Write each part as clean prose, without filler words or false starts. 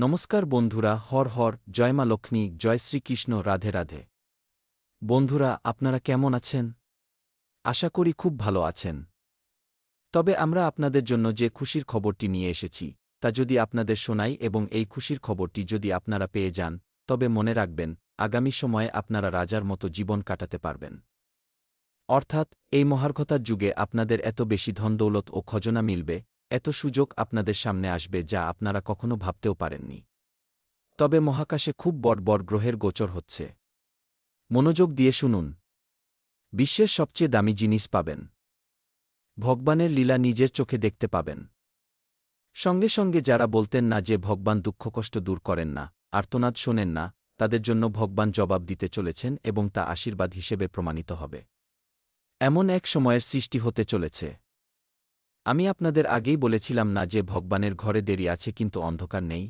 নমস্কার বন্ধুরা, হর হর, জয় মা লক্ষ্মী, জয় শ্রীকৃষ্ণ, রাধে রাধে। বন্ধুরা, আপনারা কেমন আছেন? আশা করি খুব ভালো আছেন। তবে আমরা আপনাদের জন্য যে খুশির খবরটি নিয়ে এসেছি তা যদি আপনাদের শোনাই এবং এই খুশির খবরটি যদি আপনারা পেয়ে যান, তবে মনে রাখবেন আগামী সময়ে আপনারা রাজার মতো জীবন কাটাতে পারবেন। অর্থাৎ এই মহার্ঘতার যুগে আপনাদের এত বেশি ধনদৌলত ও খজনা মিলবে, এত সুযোগ আপনাদের সামনে আসবে যা আপনারা কখনো ভাবতেও পারেননি। তবে মহাকাশে খুব বড় বড় গ্রহের গোচর হচ্ছে। মনোযোগ দিয়ে শুনুন। বিশ্বের সবচেয়ে দামি জিনিস পাবেন। ভগবানের লীলা নিজের চোখে দেখতে পাবেন। সঙ্গে সঙ্গে যারা বলতেন না যে ভগবান দুঃখকষ্ট দূর করেন না, আর্তনাদ শোনেন না, তাদের জন্য ভগবান জবাব দিতে চলেছেন এবং তা আশীর্বাদ হিসেবে প্রমাণিত হবে। এমন এক সময়ের সৃষ্টি হতে চলেছে। আমি আপনাদের আগেই বলেছিলাম না যে ভগবানের ঘরে দেরি আছে কিন্তু অন্ধকার নেই।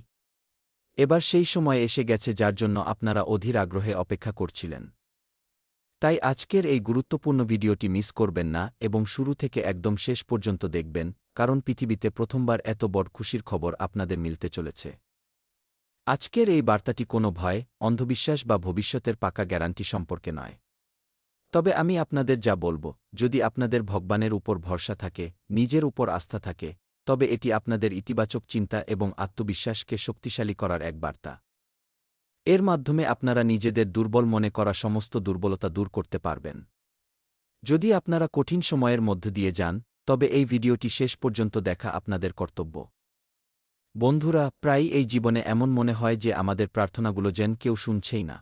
এবার সেই সময় এসে গেছে যার জন্য আপনারা অধীর আগ্রহে অপেক্ষা করছিলেন। তাই আজকের এই গুরুত্বপূর্ণ ভিডিওটি মিস করবেন না এবং শুরু থেকে একদম শেষ পর্যন্ত দেখবেন, কারণ পৃথিবীতে প্রথমবার এত বড় খুশির খবর আপনাদের মিলতে চলেছে। আজকের এই বার্তাটি কোনো ভয়, অন্ধবিশ্বাস বা ভবিষ্যতের পাকা গ্যারান্টি সম্পর্কে নয়। তবে আমি আপনাদের যা বলব, যদি আপনাদের ভগবানের উপর ভরসা থাকে, নিজের উপর আস্থা থাকে, তবে এটি আপনাদের ইতিবাচক চিন্তা এবং আত্মবিশ্বাসকে শক্তিশালী করার এক বার্তা। এর মাধ্যমে আপনারা নিজেদের দুর্বল মনে করা সমস্ত দুর্বলতা দূর করতে পারবেন। যদি আপনারা কঠিন সময়ের মধ্য দিয়ে যান, তবে এই ভিডিওটি শেষ পর্যন্ত দেখা আপনাদের কর্তব্য। বন্ধুরা, প্রায়ই এই জীবনে এমন মনে হয় যে আমাদের প্রার্থনাগুলো যেন কেউ শুনছেই না।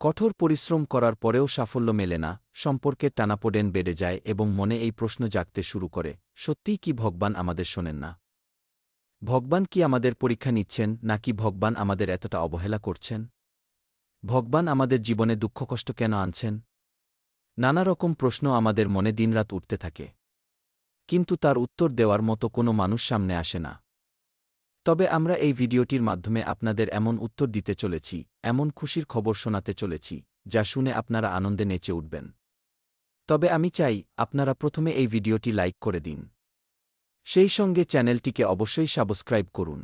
কঠোর পরিশ্রম করার পরেও সাফল্য মেলে না, সম্পর্কের টানাপোড়েন বেড়ে যায় এবং মনে এই প্রশ্ন জাগতে শুরু করে, সত্যিই কি ভগবান আমাদের শোনেন না? ভগবান কি আমাদের পরীক্ষা নিচ্ছেন, নাকি ভগবান আমাদের এতটা অবহেলা করছেন? ভগবান আমাদের জীবনে দুঃখকষ্ট কেন আনছেন? নানা রকম প্রশ্ন আমাদের মনে দিনরাত উঠতে থাকে। কিন্তু তার উত্তর দেওয়ার মতো কোনো মানুষ সামনে আসে না। তবে আমরা এই ভিডিওটির মাধ্যমে আপনাদের এমন উত্তর দিতে চলেছি, এমন খুশির খবর শোনাতে চলেছি, যা শুনে আপনারা আনন্দে নেচে উঠবেন। তবে আমি চাই আপনারা প্রথমে এই ভিডিওটি লাইক করে দিন। সেই সঙ্গে চ্যানেলটিকে অবশ্যই সাবস্ক্রাইব করুন।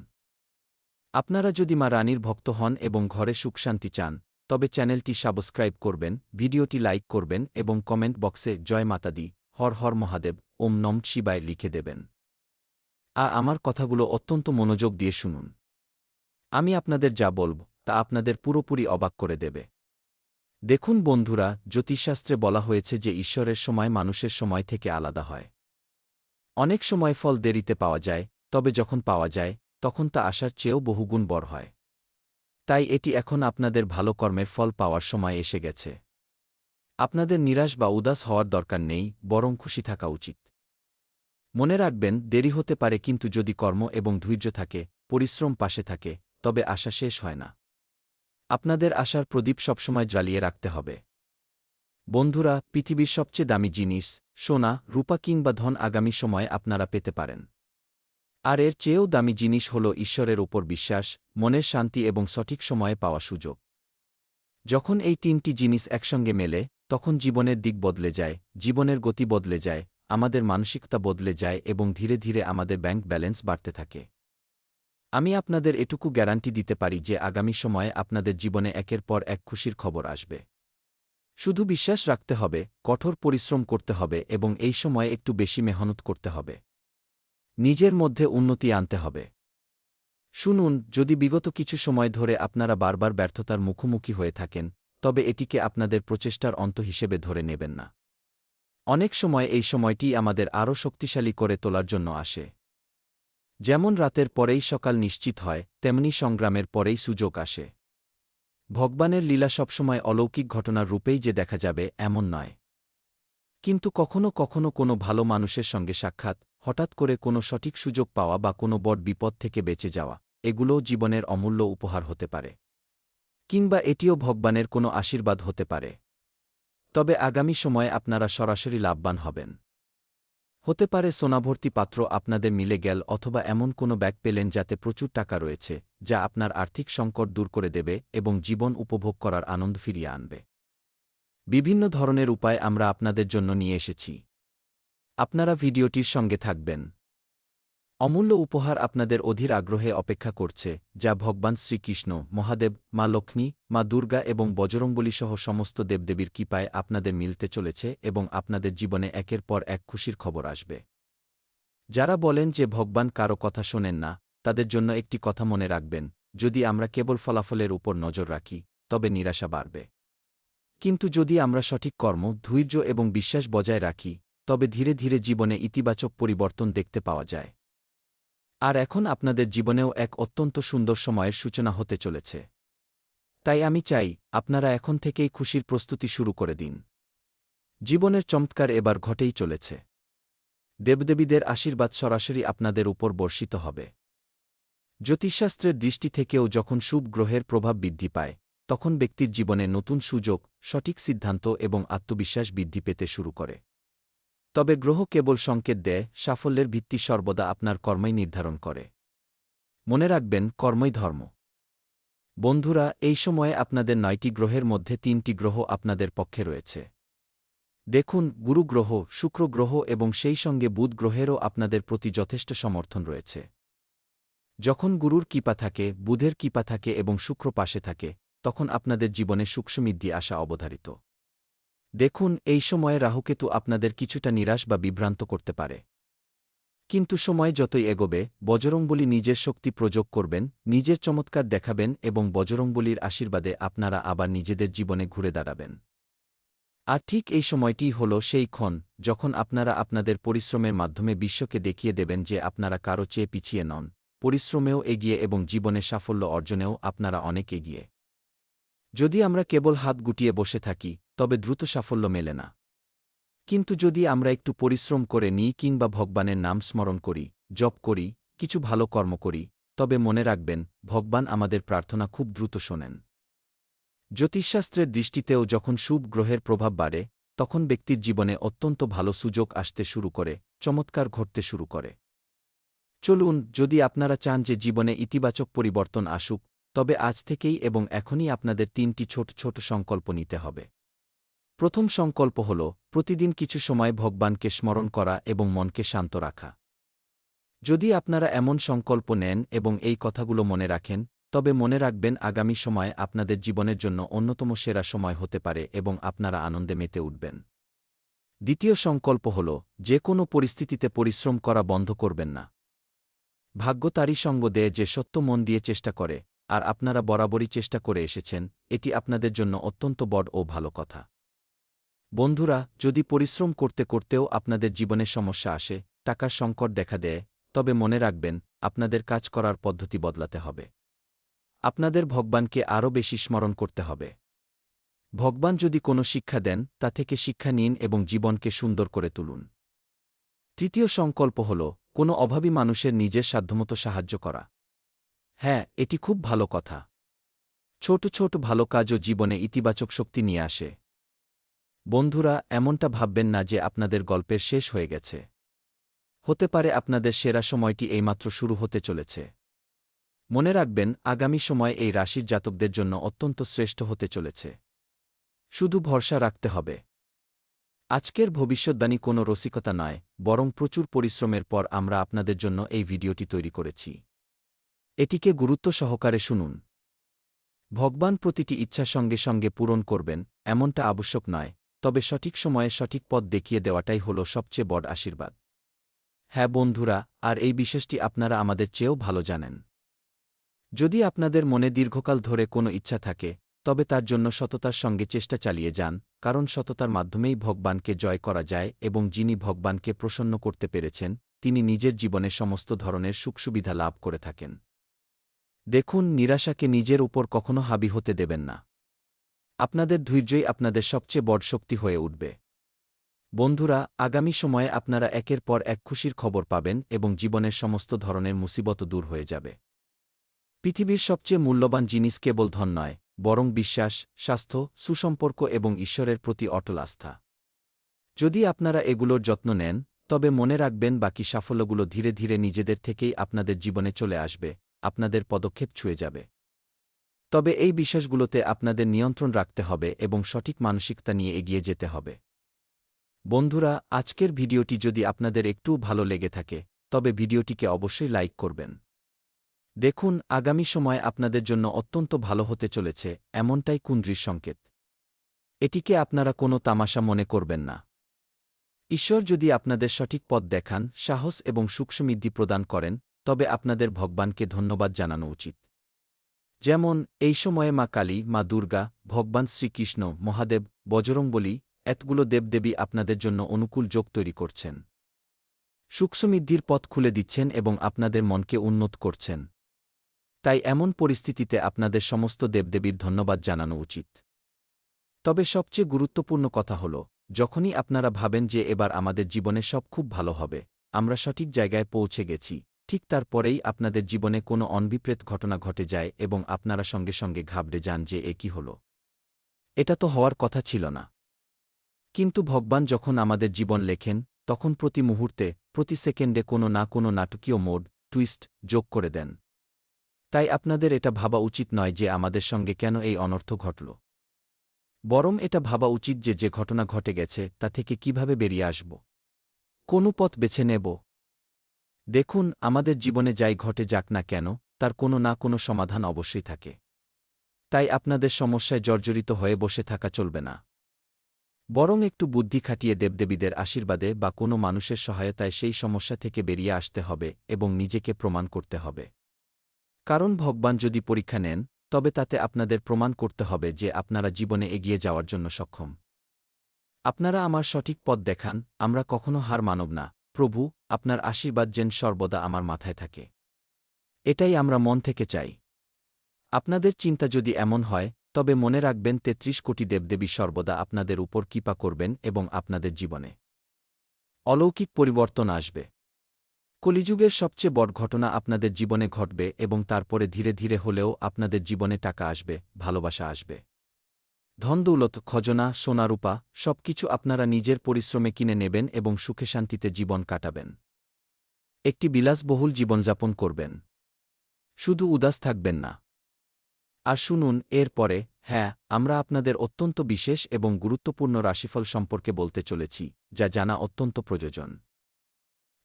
আপনারা যদি মা রানীর ভক্ত হন এবং ঘরে সুখশান্তি চান, তবে চ্যানেলটি সাবস্ক্রাইব করবেন, ভিডিওটি লাইক করবেন এবং কমেন্ট বক্সে জয় মাতা দি, হর হর মহাদেব, ওম নম শিবায় লিখে দেবেন। আমার কথাগুলো অত্যন্ত মনোযোগ দিয়ে শুনুন। আমি আপনাদের যা বলব তা আপনাদের পুরোপুরি অবাক করে দেবে। দেখুন বন্ধুরা, জ্যোতিষশাস্ত্রে বলা হয়েছে যে ঈশ্বরের সময় মানুষের সময় থেকে আলাদা হয়। অনেক সময় ফল দেরিতে পাওয়া যায়, তবে যখন পাওয়া যায়, তখন তা আশার চেয়েও বহুগুণ বড় হয়। তাই এটি এখন আপনাদের ভালো কর্মের ফল পাওয়ার সময় এসে গেছে। আপনাদের নিরাশ বা উদাস হওয়ার দরকার নেই, বরং খুশি থাকা উচিত। মনে রাখবেন, দেরি হতে পারে কিন্তু যদি কর্ম এবং ধৈর্য থাকে, পরিশ্রম পাশে থাকে, তবে আশা শেষ হয় না। আপনাদের আশার প্রদীপ সবসময় জ্বালিয়ে রাখতে হবে। বন্ধুরা, পৃথিবীর সবচেয়ে দামি জিনিস, সোনা, রূপা কিংবা ধন আগামী সময়ে আপনারা পেতে পারেন। আর এর চেয়েও দামি জিনিস হল ঈশ্বরের ওপর বিশ্বাস, মনের শান্তি এবং সঠিক সময়ে পাওয়া সুযোগ। যখন এই তিনটি জিনিস একসঙ্গে মেলে, তখন জীবনের দিক বদলে যায়, জীবনের গতি বদলে যায়, আমাদের মানসিকতা বদলে যায় এবং ধীরে ধীরে আমাদের ব্যাংক ব্যালেন্স বাড়তে থাকে। আমি আপনাদের এটুকু গ্যারান্টি দিতে পারি যে আগামী সময়ে আপনাদের জীবনে একের পর এক খুশির খবর আসবে। শুধু বিশ্বাস রাখতে হবে, কঠোর পরিশ্রম করতে হবে এবং এই সময়ে একটু বেশি মেহনত করতে হবে। নিজের মধ্যে উন্নতি আনতে হবে। শুনুন, যদি বিগত কিছু সময় ধরে আপনারা বারবার ব্যর্থতার মুখোমুখি হয়ে থাকেন, তবে এটিকে আপনাদের প্রচেষ্টার অন্ত হিসেবে ধরে নেবেন না। অনেক সময় এই সময়টি আমাদের আরও শক্তিশালী করে তোলার জন্য আসে। যেমন রাতের পরেই সকাল নিশ্চিত হয়, তেমনি সংগ্রামের পরেই সুযোগ আসে। ভগবানের লীলা সবসময় অলৌকিক ঘটনার রূপেই যে দেখা যাবে এমন নয়। কিন্তু কখনো কখনো কোনো ভালো মানুষের সঙ্গে সাক্ষাৎ, হঠাৎ করে কোনো সঠিক সুযোগ পাওয়া বা কোনো বড় বিপদ থেকে বেঁচে যাওয়া, এগুলোও জীবনের অমূল্য উপহার হতে পারে। কিংবা এটিও ভগবানের কোনো আশীর্বাদ হতে পারে। তবে আগামী সময়ে আপনারা সরাসরি লাভবান হবেন। হতে পারে সোনাভর্তি পাত্র আপনাদের মিলে গেল, অথবা এমন কোনো ব্যাগ পেলেন যাতে প্রচুর টাকা রয়েছে, যা আপনার আর্থিক সংকট দূর করে দেবে এবং জীবন উপভোগ করার আনন্দ ফিরিয়ে আনবে। বিভিন্ন ধরনের উপায় আমরা আপনাদের জন্য নিয়ে এসেছি। আপনারা ভিডিওটির সঙ্গে থাকবেন। অমূল্য উপহার আপনাদের অধীর আগ্রহে অপেক্ষা করছে, যা ভগবান শ্রীকৃষ্ণ, মহাদেব, মা লক্ষ্মী, মা দুর্গা এবং বজরংবলীসহ সমস্ত দেবদেবীর কৃপায় আপনাদের মিলতে চলেছে এবং আপনাদের জীবনে একের পর এক খুশির খবর আসবে। যারা বলেন যে ভগবান কারো কথা শোনেন না, তাদের জন্য একটি কথা মনে রাখবেন, যদি আমরা কেবল ফলাফলের উপর নজর রাখি, তবে নিরাশা বাড়বে। কিন্তু যদি আমরা সঠিক কর্ম, ধৈর্য এবং বিশ্বাস বজায় রাখি, তবে ধীরে ধীরে জীবনে ইতিবাচক পরিবর্তন দেখতে পাওয়া যায়। আর এখন আপনাদের জীবনেও এক অত্যন্ত সুন্দর সময়ের সূচনা হতে চলেছে। তাই আমি চাই, আপনারা এখন থেকেই খুশির প্রস্তুতি শুরু করে দিন। জীবনের চমৎকার এবার ঘটেই চলেছে। দেবদেবীদের আশীর্বাদ সরাসরি আপনাদের উপর বর্ষিত হবে। জ্যোতিষশাস্ত্রের দৃষ্টি থেকেও যখন শুভ গ্রহের প্রভাব বৃদ্ধি পায়, তখন ব্যক্তির জীবনে নতুন সুযোগ, সঠিক সিদ্ধান্ত এবং আত্মবিশ্বাস বৃদ্ধি পেতে শুরু করে। তবে গ্রহ কেবল সংকেত দেয়, সাফল্যের ভিত্তি সর্বদা আপনার কর্মই নির্ধারণ করে। মনে রাখবেন, কর্মই ধর্ম। বন্ধুরা, এই সময়ে আপনাদের 9টি গ্রহের মধ্যে 3টি গ্রহ আপনাদের পক্ষে রয়েছে। দেখুন, গুরু গ্রহ, শুক্র গ্রহ এবং সেই সঙ্গে বুধ গ্রহেরও আপনাদের প্রতি যথেষ্ট সমর্থন রয়েছে। যখন গুরুর কৃপা থাকে, বুধের কৃপা থাকে এবং শুক্র পাশে থাকে, তখন আপনাদের জীবনে সুখ-সমৃদ্ধি আসা অবধারিত। দেখুন, এই সময়ে রাহুকেতু আপনাদের কিছুটা নিরাশ বা বিভ্রান্ত করতে পারে। কিন্তু সময় যতই এগোবে, বজরংবলী নিজের শক্তি প্রয়োগ করবেন, নিজের চমৎকার দেখাবেন এবং বজরংবলীর আশীর্বাদে আপনারা আবার নিজেদের জীবনে ঘুরে দাঁড়াবেন। আর ঠিক এই সময়টিই হল সেই ক্ষণ, যখন আপনারা আপনাদের পরিশ্রমের মাধ্যমে বিশ্বকে দেখিয়ে দেবেন যে আপনারা কারো চেয়ে পিছিয়ে নন, পরিশ্রমেও এগিয়ে এবং জীবনে সাফল্য অর্জনেও আপনারা অনেক এগিয়ে। যদি আমরা কেবল হাত গুটিয়ে বসে থাকি, তবে দ্রুত সাফল্য মেলে না। কিন্তু যদি আমরা একটু পরিশ্রম করে নিই কিংবা ভগবানের নাম স্মরণ করি, জপ করি, কিছু ভালো কর্ম করি, তবে মনে রাখবেন, ভগবান আমাদের প্রার্থনা খুব দ্রুত শোনেন। জ্যোতিষশাস্ত্রের দৃষ্টিতেও যখন শুভ গ্রহের প্রভাব বাড়ে, তখন ব্যক্তির জীবনে অত্যন্ত ভালো সুযোগ আসতে শুরু করে, চমৎকার ঘটতে শুরু করে। চলুন, যদি আপনারা চান যে জীবনে ইতিবাচক পরিবর্তন আসুক, তবে আজ থেকেই এবং এখনই আপনাদের 3টি ছোট ছোট সংকল্প নিতে হবে। প্রথম সংকল্প হল, প্রতিদিন কিছু সময় ভগবানকে স্মরণ করা এবং মনকে শান্ত রাখা। যদি আপনারা এমন সংকল্প নেন এবং এই কথাগুলো মনে রাখেন, তবে মনে রাখবেন, আগামী সময় আপনাদের জীবনের জন্য অন্যতম সেরা সময় হতে পারে এবং আপনারা আনন্দে মেতে উঠবেন। দ্বিতীয় সংকল্প হল, যে কোনো পরিস্থিতিতে পরিশ্রম করা বন্ধ করবেন না। ভাগ্য তারই সঙ্গ দেয় যে সত্য মন দিয়ে চেষ্টা করে, আর আপনারা বরাবরই চেষ্টা করে এসেছেন, এটি আপনাদের জন্য অত্যন্ত বড় ও ভালো কথা। বন্ধুরা, যদি পরিশ্রম করতে করতেও আপনাদের জীবনে সমস্যা আসে, টাকার সংকট দেখা দেয়, তবে মনে রাখবেন, আপনাদের কাজ করার পদ্ধতি বদলাতে হবে। আপনাদের ভগবানকে আরও বেশি স্মরণ করতে হবে। ভগবান যদি কোনো শিক্ষা দেন, তা থেকে শিক্ষা নিন এবং জীবনকে সুন্দর করে তুলুন। তৃতীয় সংকল্প হল, কোনো অভাবী মানুষের নিজের সাধ্যমতো সাহায্য করা। হ্যাঁ, এটি খুব ভালো কথা। ছোট ছোট ভালো কাজও জীবনে ইতিবাচক শক্তি নিয়ে আসে। বন্ধুরা, এমনটা ভাববেন না যে আপনাদের গল্পের শেষ হয়ে গেছে। হতে পারে আপনাদের সেরা সময়টি এইমাত্র শুরু হতে চলেছে। মনে রাখবেন, আগামী সময় এই রাশির জাতকদের জন্য অত্যন্ত শ্রেষ্ঠ হতে চলেছে। শুধু ভরসা রাখতে হবে। আজকের ভবিষ্যদ্বাণী কোনো রসিকতা নয়, বরং প্রচুর পরিশ্রমের পর আমরা আপনাদের জন্য এই ভিডিওটি তৈরি করেছি। এটিকে গুরুত্ব সহকারে শুনুন। ভগবান প্রতিটি ইচ্ছা সঙ্গে সঙ্গে পূরণ করবেন, এমনটা আবশ্যক নয়, তবে সঠিক সময়ে সঠিক পথ দেখিয়ে দেওয়াটাই হল সবচেয়ে বড় আশীর্বাদ। হ্যাঁ বন্ধুরা, আর এই বিশেষটি আপনারা আমাদের চেয়েও ভালো জানেন। যদি আপনাদের মনে দীর্ঘকাল ধরে কোনো ইচ্ছা থাকে, তবে তার জন্য সততার সঙ্গে চেষ্টা চালিয়ে যান, কারণ সততার মাধ্যমেই ভগবানকে জয় করা যায় এবং যিনি ভগবানকে প্রসন্ন করতে পেরেছেন, তিনি নিজের জীবনে সমস্ত ধরনের সুখসুবিধা লাভ করে থাকেন। দেখুন, নিরাশাকে নিজের উপর কখনো হাবি হতে দেবেন না। আপনাদের ধৈর্যই আপনাদের সবচেয়ে বড় শক্তি হয়ে উঠবে। বন্ধুরা, আগামী সময়ে আপনারা একের পর এক খুশির খবর পাবেন এবং জীবনের সমস্ত ধরনের মুসিবত দূর হয়ে যাবে। পৃথিবীর সবচেয়ে মূল্যবান জিনিস কেবল ধন নয়, বরং বিশ্বাস, স্বাস্থ্য, সুসম্পর্ক এবং ঈশ্বরের প্রতি অটল আস্থা। যদি আপনারা এগুলোর যত্ন নেন, তবে মনে রাখবেন, বাকি সাফল্যগুলো ধীরে ধীরে নিজেদের থেকেই আপনাদের জীবনে চলে আসবে, আপনাদের পদক্ষেপ ছুঁয়ে যাবে। তবে এই বিশ্বাসগুলোতে আপনাদের নিয়ন্ত্রণ রাখতে হবে এবং সঠিক মানসিকতা নিয়ে এগিয়ে যেতে হবে। বন্ধুরা, আজকের ভিডিওটি যদি আপনাদের একটুও ভালো লেগে থাকে, তবে ভিডিওটিকে অবশ্যই লাইক করবেন। দেখুন, আগামী সময় আপনাদের জন্য অত্যন্ত ভালো হতে চলেছে, এমনটাই কুণ্ডলীর সংকেত। এটিকে আপনারা কোনো তামাশা মনে করবেন না। ঈশ্বর যদি আপনাদের সঠিক পথ দেখান, সাহস এবং সুখসমৃদ্ধি প্রদান করেন, তবে আপনাদের ভগবানকে ধন্যবাদ জানানো উচিত। যেমন, এই সময়ে মা কালী, মা দুর্গা, ভগবান শ্রীকৃষ্ণ, মহাদেব, বজরংবলী এতগুলো দেবদেবী আপনাদের জন্য অনুকূল যোগ তৈরি করছেন। সুখসমৃদ্ধির পথ খুলে দিচ্ছেন এবং আপনাদের মনকে উন্নত করছেন। তাই এমন পরিস্থিতিতে আপনাদের সমস্ত দেবদেবীর ধন্যবাদ জানানো উচিত। তবে সবচেয়ে গুরুত্বপূর্ণ কথা হল, যখনই আপনারা ভাবেন যে এবার আমাদের জীবনে সব খুব ভালো হবে, আমরা সঠিক জায়গায় পৌঁছে গেছি, ঠিক তারপরেই আপনাদের জীবনে কোনো অনভিপ্রেত ঘটনা ঘটে যায় এবং আপনারা সঙ্গে সঙ্গে ঘাবড়ে যান যে এ কি হল, এটা তো হওয়ার কথা ছিল না। কিন্তু ভগবান যখন আমাদের জীবন লেখেন, তখন প্রতি মুহূর্তে, প্রতি সেকেন্ডে কোনো না কোনো নাটকীয় মোড, টুইস্ট যোগ করে দেন। তাই আপনাদের এটা ভাবা উচিত নয় যে আমাদের সঙ্গে কেন এই অনর্থ ঘটল, বরং এটা ভাবা উচিত যে যে ঘটনা ঘটে গেছে তা থেকে কিভাবে বেরিয়ে আসব, কোন পথ বেছে নেব। দেখুন, আমাদের জীবনে যাই ঘটে যাক না কেন, তার কোনো না কোনো সমাধান অবশ্যই থাকে। তাই আপনাদের সমস্যায় জর্জরিত হয়ে বসে থাকা চলবে না। বরং একটু বুদ্ধি খাটিয়ে দেবদেবীদের আশীর্বাদে বা কোনো মানুষের সহায়তায় সেই সমস্যা থেকে বেরিয়ে আসতে হবে এবং নিজেকে প্রমাণ করতে হবে। কারণ ভগবান যদি পরীক্ষা নেন, তবে তাতে আপনাদের প্রমাণ করতে হবে যে আপনারা জীবনে এগিয়ে যাওয়ার জন্য সক্ষম। আপনারা আমার সঠিক পথ দেখান, আমরা কখনো হার মানব না। প্রভু, আপনার আশীর্বাদ যেন সর্বদা আমার মাথায় থাকে। এটাই আমরা মন থেকে চাই। আপনাদের চিন্তা যদি এমন হয়, তবে মনে রাখবেন ৩৩ কোটি দেবদেবী সর্বদা আপনাদের উপর কৃপা করবেন এবং আপনাদের জীবনে অলৌকিক পরিবর্তন আসবে। কলিযুগের সবচেয়ে বড় ঘটনা আপনাদের জীবনে ঘটবে এবং তারপরে ধীরে ধীরে হলেও আপনাদের জীবনে টাকা আসবে, ভালোবাসা আসবে। ধনদৌলত, খজনা, সোনারূপা সবকিছু আপনারা নিজের পরিশ্রমে কিনে নেবেন এবং সুখে শান্তিতে জীবন কাটাবেন। একটি বিলাসবহুল জীবনযাপন করবেন। শুধু উদাস থাকবেন না। আর শুনুন, এর পরে, হ্যাঁ, আমরা আপনাদের অত্যন্ত বিশেষ এবং গুরুত্বপূর্ণ রাশিফল সম্পর্কে বলতে চলেছি, যা জানা অত্যন্ত প্রয়োজন।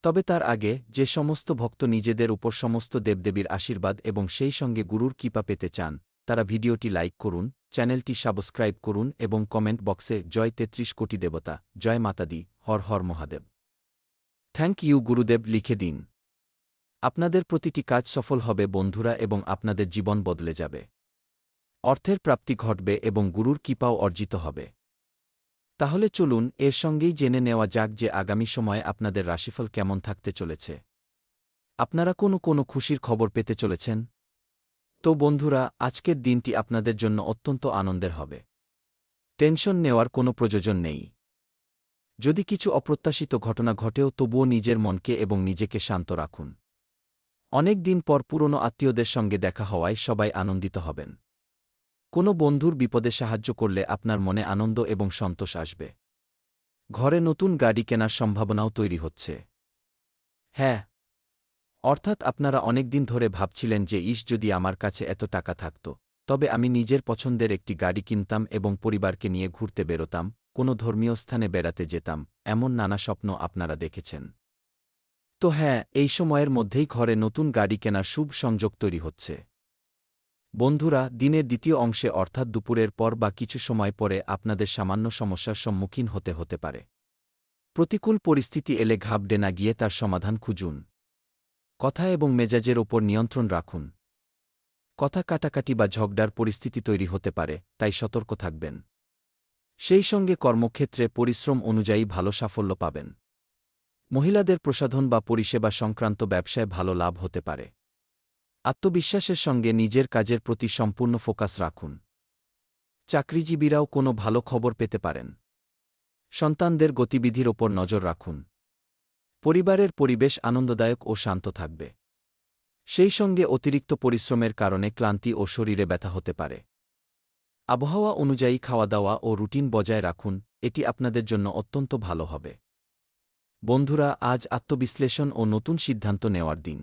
তবে তার আগে, যে সমস্ত ভক্ত নিজেদের উপর সমস্ত দেবদেবীর আশীর্বাদ এবং সেই সঙ্গে গুরুর কৃপা পেতে চান, তারা ভিডিওটি লাইক করুন, চ্যানেলটি সাবস্ক্রাইব করুন এবং কমেন্ট বক্সে জয় ৩৩ কোটি দেবতা, জয় মাতাদি, হর হর মহাদেব, থ্যাংক ইউ গুরুদেব লিখে দিন। আপনাদের প্রতিটি কাজ সফল হবে বন্ধুরা এবং আপনাদের জীবন বদলে যাবে। অর্থের প্রাপ্তি ঘটবে এবং গুরুর কৃপাও অর্জিত হবে। তাহলে চলুন এর সঙ্গেই জেনে নেওয়া যাক যে আগামী সময়ে আপনাদের রাশিফল কেমন থাকতে চলেছে। আপনারা কোনো খুশির খবর পেতে চলেছেন? তো বন্ধুরা, আজকের দিনটি আপনাদের জন্য অত্যন্ত আনন্দের হবে। টেনশন নেওয়ার কোনো প্রয়োজন নেই। যদি কিছু অপ্রত্যাশিত ঘটনা ঘটেও তবুও নিজের মনকে এবং নিজেকে শান্ত রাখুন। অনেক দিন পর পুরনো আত্মীয়দের সঙ্গে দেখা হওয়ায় সবাই আনন্দিত হবেন। কোনো বন্ধুর বিপদে সাহায্য করলে আপনার মনে আনন্দ এবং সন্তোষ আসবে। ঘরে নতুন গাড়ি কেনার সম্ভাবনাও তৈরি হচ্ছে। হ্যাঁ, অর্থাৎ আপনারা অনেকদিন ধরে ভাবছিলেন যে যদি আমার কাছে এত টাকা থাকত, তবে আমি নিজের পছন্দের একটি গাড়ি কিনতাম এবং পরিবারকে নিয়ে ঘুরতে বেরোতাম, কোনো ধর্মীয় স্থানে বেড়াতে যেতাম, এমন নানা স্বপ্ন আপনারা দেখেছেন। তো হ্যাঁ, এই সময়ের মধ্যেই ঘরে নতুন গাড়ি কেনার শুভ সংযোগ তৈরি হচ্ছে। বন্ধুরা, দিনের দ্বিতীয় অংশে অর্থাৎ দুপুরের পর বা কিছু সময় পরে আপনাদের সামান্য সমস্যার সম্মুখীন হতে পারে। প্রতিকূল পরিস্থিতি এলে ঘাবড়ে না গিয়ে তার সমাধান খুঁজুন। কথা এবং মেজাজের ওপর নিয়ন্ত্রণ রাখুন। কথা কাটাকাটি বা ঝগড়ার পরিস্থিতি তৈরি হতে পারে, তাই সতর্ক থাকবেন। সেই সঙ্গে কর্মক্ষেত্রে পরিশ্রম অনুযায়ী ভালো সাফল্য পাবেন। মহিলাদের প্রসাধন বা পরিষেবা সংক্রান্ত ব্যবসায় ভালো লাভ হতে পারে। আত্মবিশ্বাসের সঙ্গে নিজের কাজের প্রতি সম্পূর্ণ ফোকাস রাখুন। চাকরিজীবীরাও কোনো ভালো খবর পেতে পারেন। সন্তানদের গতিবিধির ওপর নজর রাখুন। পরিবারের পরিবেশ আনন্দদায়ক ও শান্ত থাকবে। সেই সঙ্গে অতিরিক্ত পরিশ্রমের কারণে ক্লান্তি ও শরীরে ব্যথা হতে পারে। আবহাওয়া অনুযায়ী খাওয়া দাওয়া ও রুটিন বজায় রাখুন, এটি আপনাদের জন্য অত্যন্ত ভালো হবে। বন্ধুরা, আজ আত্মবিশ্লেষণ ও নতুন সিদ্ধান্ত নেওয়ার দিন।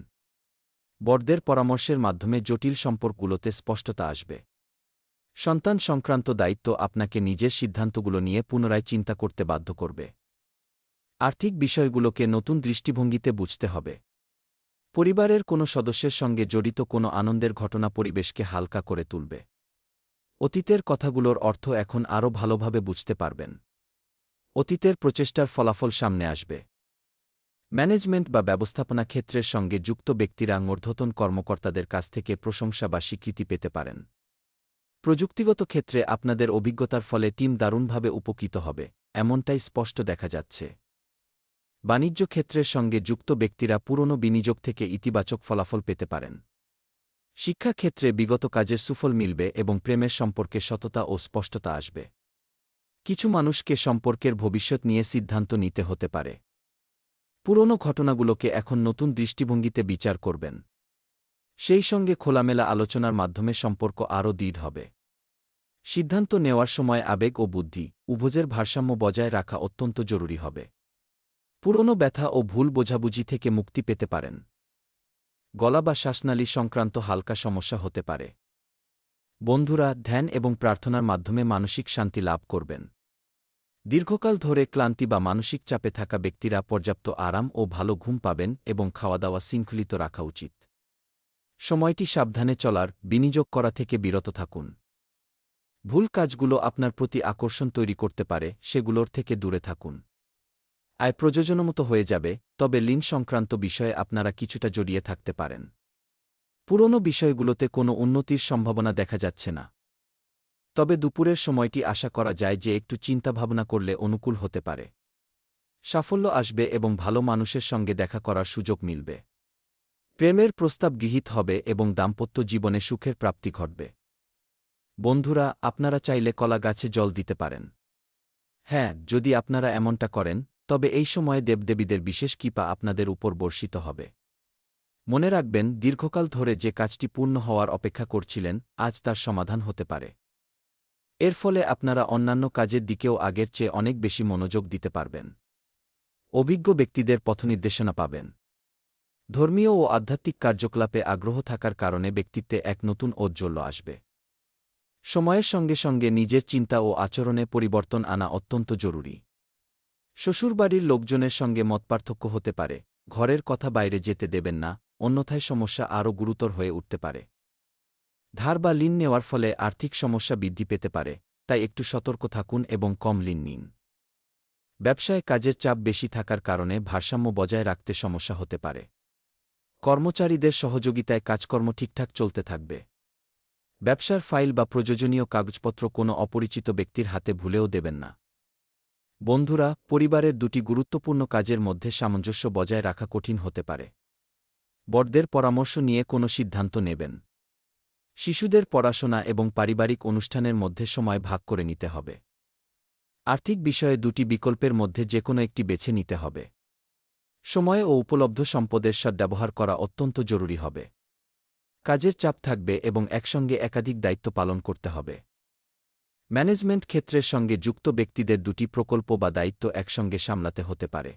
বড়দের পরামর্শের মাধ্যমে জটিল সম্পর্কগুলোতে স্পষ্টতা আসবে। সন্তান সংক্রান্ত দায়িত্ব আপনাকে নিজের সিদ্ধান্তগুলো নিয়ে পুনরায় চিন্তা করতে বাধ্য করবে। আর্থিক বিষয়গুলোকে নতুন দৃষ্টিভঙ্গিতে বুঝতে হবে। পরিবারের কোনো সদস্যের সঙ্গে জড়িত কোনো আনন্দের ঘটনা পরিবেশকে হালকা করে তুলবে। অতীতের কথাগুলোর অর্থ এখন আরও ভালোভাবে বুঝতে পারবেন। অতীতের প্রচেষ্টার ফলাফল সামনে আসবে। ম্যানেজমেন্ট বা ব্যবস্থাপনা ক্ষেত্রের সঙ্গে যুক্ত ব্যক্তিরা ঊর্ধ্বতন কর্মকর্তাদের কাছ থেকে প্রশংসা বা স্বীকৃতি পেতে পারেন। প্রযুক্তিগত ক্ষেত্রে আপনাদের অভিজ্ঞতার ফলে টিম দারুণভাবে উপকৃত হবে, এমনটাই স্পষ্ট দেখা যাচ্ছে। বাণিজ্য ক্ষেত্রের সঙ্গে যুক্ত ব্যক্তিরা পুরনো বিনিয়োগ থেকে ইতিবাচক ফলাফল পেতে পারেন। শিক্ষাক্ষেত্রে বিগত কাজের সুফল মিলবে এবং প্রেমের সম্পর্কে সততা ও স্পষ্টতা আসবে। কিছু মানুষকে সম্পর্কের ভবিষ্যৎ নিয়ে সিদ্ধান্ত নিতে হতে পারে। পুরনো ঘটনাগুলোকে এখন নতুন দৃষ্টিভঙ্গিতে বিচার করবেন। সেই সঙ্গে খোলামেলা আলোচনার মাধ্যমে সম্পর্ক আরও দৃঢ় হবে। সিদ্ধান্ত নেওয়ার সময় আবেগ ও বুদ্ধি উভয়ের ভারসাম্য বজায় রাখা অত্যন্ত জরুরি হবে। পুরনো ব্যথা ও ভুল বোঝাবুঝি থেকে মুক্তি পেতে পারেন। গলা বা শ্বাসনালী সংক্রান্ত হালকা সমস্যা হতে পারে। বন্ধুরা, ধ্যান এবং প্রার্থনার মাধ্যমে মানসিক শান্তি লাভ করবেন। দীর্ঘকাল ধরে ক্লান্তি বা মানসিক চাপে থাকা ব্যক্তিরা পর্যাপ্ত আরাম ও ভালো ঘুম পাবেন এবং খাওয়া-দাওয়া শৃঙ্খলিত রাখা উচিত। সময়টি সাবধানে চলার, বিনিয়োগ করা থেকে বিরত থাকুন। ভুল কাজগুলো আপনার প্রতি আকর্ষণ তৈরি করতে পারে, সেগুলোর থেকে দূরে থাকুন। আয় প্রয়োজনমতো হয়ে যাবে, তবে ঋণ সংক্রান্ত বিষয়ে আপনারা কিছুটা জড়িয়ে থাকতে পারেন। পুরনো বিষয়গুলোতে কোনো উন্নতির সম্ভাবনা দেখা যাচ্ছে না। তবে দুপুরের সময়টি আশা করা যায় যে একটু চিন্তাভাবনা করলে অনুকূল হতে পারে। সাফল্য আসবে এবং ভালো মানুষের সঙ্গে দেখা করার সুযোগ মিলবে। প্রেমের প্রস্তাব গৃহীত হবে এবং দাম্পত্য জীবনে সুখের প্রাপ্তি ঘটবে। বন্ধুরা, আপনারা চাইলে কলা গাছে জল দিতে পারেন। হ্যাঁ, যদি আপনারা এমনটা করেন, তবে এই সময়ে দেবদেবীদের বিশেষ কৃপা আপনাদের উপর বর্ষিত হবে। মনে রাখবেন, দীর্ঘকাল ধরে যে কাজটি পূর্ণ হওয়ার অপেক্ষা করছিলেন, আজ তার সমাধান হতে পারে। এর ফলে আপনারা অন্যান্য কাজের দিকেও আগের চেয়ে অনেক বেশি মনোযোগ দিতে পারবেন। অভিজ্ঞ ব্যক্তিদের পথনির্দেশনা পাবেন। ধর্মীয় ও আধ্যাত্মিক কার্যকলাপে আগ্রহ থাকার কারণে ব্যক্তিত্বে এক নতুন ঔজ্জ্বল্য আসবে। সময়ের সঙ্গে সঙ্গে নিজের চিন্তা ও আচরণে পরিবর্তন আনা অত্যন্ত জরুরি। শ্বশুরবাড়ির লোকজনের সঙ্গে মতপার্থক্য হতে পারে, ঘরের কথা বাইরে যেতে দেবেন না, অন্যথায় সমস্যা আরও গুরুতর হয়ে উঠতে পারে। ধার বা ঋণ নেওয়ার ফলে আর্থিক সমস্যা বৃদ্ধি পেতে পারে, তাই একটু সতর্ক থাকুন এবং কম ঋণ নিন। ব্যবসায় কাজের চাপ বেশি থাকার কারণে ভারসাম্য বজায় রাখতে সমস্যা হতে পারে। কর্মচারীদের সহযোগিতায় কাজকর্ম ঠিকঠাক চলতে থাকবে। ব্যবসার ফাইল বা প্রয়োজনীয় কাগজপত্র কোনো অপরিচিত ব্যক্তির হাতে ভুলেও দেবেন না। বন্ধুরা, পরিবারের দুটি গুরুত্বপূর্ণ কাজের মধ্যে সামঞ্জস্য বজায় রাখা কঠিন হতে পারে। বড়দের পরামর্শ নিয়ে কোনো সিদ্ধান্ত নেবেন। শিশুদের পড়াশোনা এবং পারিবারিক অনুষ্ঠানের মধ্যে সময় ভাগ করে নিতে হবে। আর্থিক বিষয়ে দুটি বিকল্পের মধ্যে যেকোনো একটি বেছে নিতে হবে। সময় ও উপলব্ধ সম্পদের সদ্ব্যবহার করা অত্যন্ত জরুরি হবে। কাজের চাপ থাকবে এবং একসঙ্গে একাধিক দায়িত্ব পালন করতে হবে। ম্যানেজমেন্ট ক্ষেত্রের সঙ্গে যুক্ত ব্যক্তিদের দুটি প্রকল্প বা দায়িত্ব একসঙ্গে সামলাতে হতে পারে।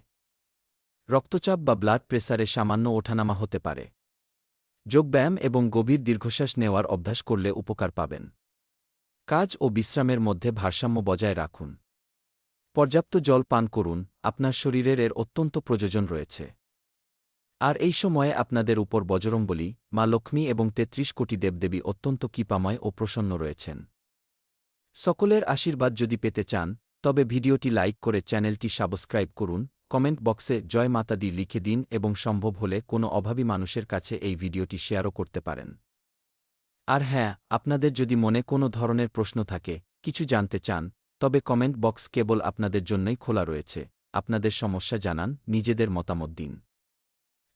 রক্তচাপ বা ব্লাড প্রেসারে সামান্য ওঠানামা হতে পারে। যোগব্যায়াম এবং গভীর দীর্ঘশ্বাস নেওয়ার অভ্যাস করলে উপকার পাবেন। কাজ ও বিশ্রামের মধ্যে ভারসাম্য বজায় রাখুন। পর্যাপ্ত জল পান করুন, আপনার শরীরের এর অত্যন্ত প্রয়োজন রয়েছে। আর এই সময়ে আপনাদের উপর বজরংবলী, মা লক্ষ্মী এবং ৩৩ কোটি দেবদেবী অত্যন্ত কৃপাময় ও প্রসন্ন রয়েছেন। সকলের আশীর্বাদ যদি পেতে চান, তবে ভিডিওটি লাইক করে চ্যানেলটি সাবস্ক্রাইব করুন, কমেন্ট বক্সে জয় মাতা দি লিখে দিন এবং সম্ভব হলে কোনো অভাবী মানুষের কাছে এই ভিডিওটি শেয়ারও করতে পারেন। আর হ্যাঁ, আপনাদের যদি মনে কোনো ধরনের প্রশ্ন থাকে, কিছু জানতে চান, তবে কমেন্ট বক্স কেবল আপনাদের জন্যই খোলা রয়েছে। আপনাদের সমস্যা জানান, নিজেদের মতামত দিন।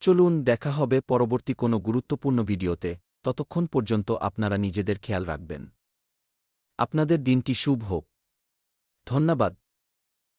চলুন, দেখা হবে পরবর্তী কোনো গুরুত্বপূর্ণ ভিডিওতে। ততক্ষণ পর্যন্ত আপনারা নিজেদের খেয়াল রাখবেন। আপনাদের দিনটি শুভ হোক। ধন্যবাদ।